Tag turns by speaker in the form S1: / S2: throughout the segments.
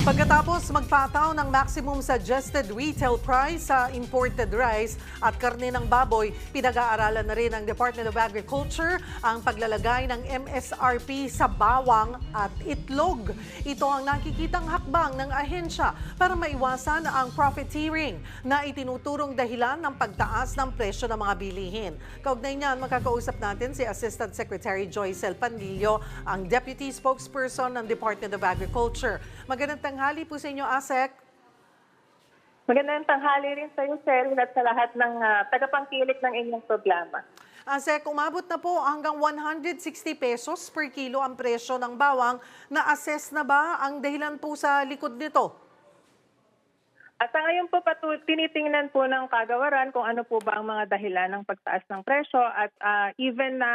S1: Pagkatapos magpataw ng maximum suggested retail price sa imported rice at karne ng baboy, pinag-aaralan na rin ng Department of Agriculture ang paglalagay ng MSRP sa bawang at itlog. Ito ang nakikitang hakbang ng ahensya para maiwasan ang profiteering na itinuturong dahilan ng pagtaas ng presyo ng mga bilihin. Kaugnay niyan, makakausap natin si Assistant Secretary Joycel Panlilio, ang Deputy Spokesperson ng Department of Agriculture. Magandang tanghali po sa inyo, ASEC.
S2: Magandang tanghali rin sa iyo, Cheryl, at sa lahat ng tagapangkilik ng inyong programa.
S1: ASEC, umabot na po hanggang 160 pesos per kilo ang presyo ng bawang. Na-assess na ba ang dahilan po sa likod nito?
S2: At sa ngayon po, tinitingnan po ng kagawaran kung ano po ba ang mga dahilan ng pagtaas ng presyo at even na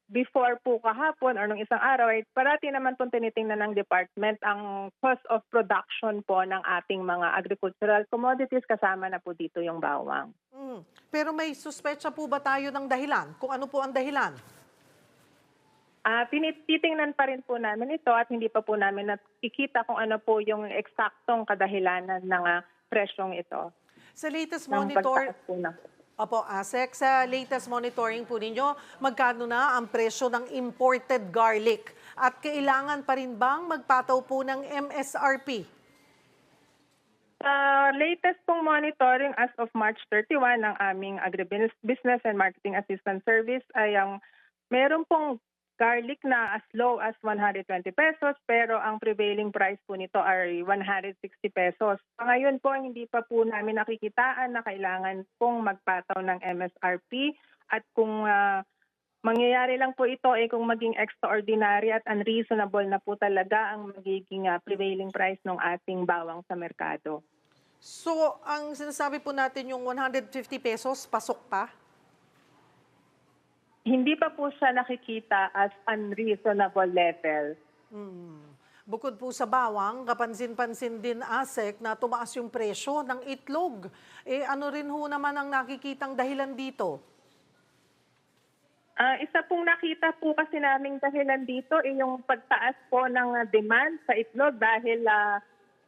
S2: before po kahapon or nung isang araw, ay parati naman po tinitingnan ng department ang cost of production po ng ating mga agricultural commodities, kasama na po dito yung bawang.
S1: Pero may suspecha po ba tayo ng dahilan? Kung ano po ang dahilan?
S2: Titingnan pa rin po namin ito at hindi pa po namin nakikita kung ano po yung eksaktong kadahilanan ng presyong ito.
S1: Sa latest
S2: Ng
S1: monitor,
S2: pagtaas po ng
S1: Opo, ASEC, sa latest monitoring po ninyo, magkano na ang presyo ng imported garlic? At kailangan pa rin bang magpataw po ng MSRP?
S2: Latest pong monitoring as of March 31 ng aming Agribusiness and Marketing Assistance Service ay meron pong garlic na as low as 120 pesos pero ang prevailing price po nito ay 160 pesos. Ngayon po hindi pa po namin nakikitaan na kailangan pong magpataw ng MSRP at kung mangyayari lang po ito ay kung maging extraordinary at unreasonable na po talaga ang magiging prevailing price ng ating bawang sa merkado.
S1: So, ang sinasabi po natin yung 150 pesos, pasok pa?
S2: Hindi pa po siya nakikita as unreasonable level.
S1: Bukod po sa bawang, kapansin-pansin din, ASEC, na tumaas yung presyo ng itlog. Ano rin ho naman ang nakikitang dahilan dito?
S2: Isa pong nakita po kasi naming dahilan dito ay yung pagtaas po ng demand sa itlog dahil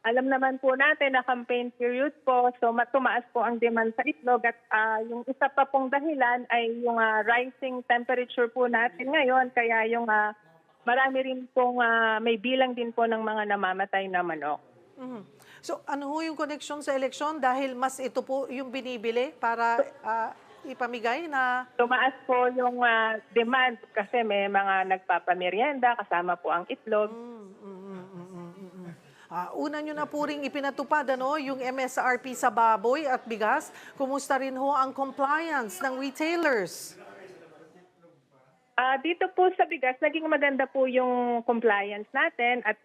S2: alam naman po natin na campaign period po, so tumaas po ang demand sa itlog at yung isa pa pong dahilan ay yung rising temperature po natin ngayon, kaya yung marami rin pong may bilang din po ng mga namamatay na manok.
S1: So ano ho yung connection sa eleksyon dahil mas ito po yung binibili para ipamigay na...
S2: Tumaas po yung demand kasi may mga nagpapamerienda kasama po ang itlog.
S1: Una nyo na po ring ipinatupad yung MSRP sa baboy at bigas. Kumusta rin ho ang compliance ng retailers?
S2: Dito po sa bigas, naging maganda po yung compliance natin at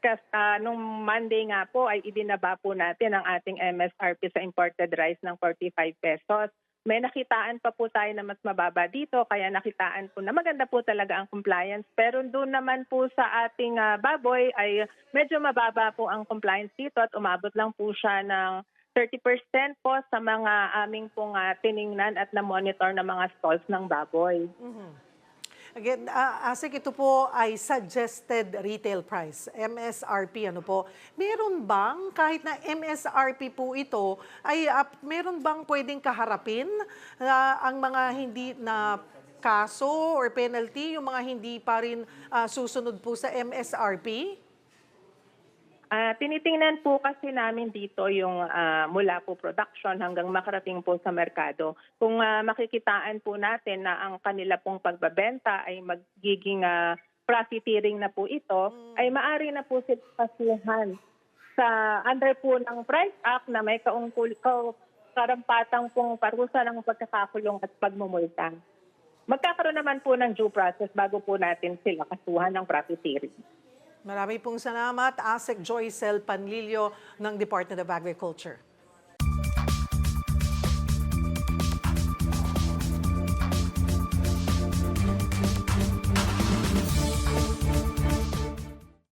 S2: nung Monday nga po ay ibinaba po natin ang ating MSRP sa imported rice ng 45 pesos. May nakitaan pa po tayo na mas mababa dito, kaya nakitaan po na maganda po talaga ang compliance. Pero doon naman po sa ating baboy ay medyo mababa po ang compliance dito at umabot lang po siya ng 30% po sa mga aming pong tiningnan at na-monitor na mga stalls ng baboy.
S1: Again, ASEC, ito po ay suggested retail price, MSRP. Meron bang, kahit na MSRP po ito, ay meron bang pwedeng kaharapin ang mga hindi na kaso or penalty, yung mga hindi pa rin susunod po sa MSRP?
S2: Tinitingnan po kasi namin dito yung mula po production hanggang makarating po sa merkado. Kung makikitaan po natin na ang kanila pong pagbabenta ay magiging profiteering na po ito, ay maari na po sila kasuhan sa under po ng Price Act na may karampatang pong parusa ng pagkakakulong at pagmumulta. Magkakaroon naman po ng due process bago po natin sila kasuhan ng profiteering.
S1: Marami pong salamat, ASEC Joycel Panlilio ng Department of Agriculture.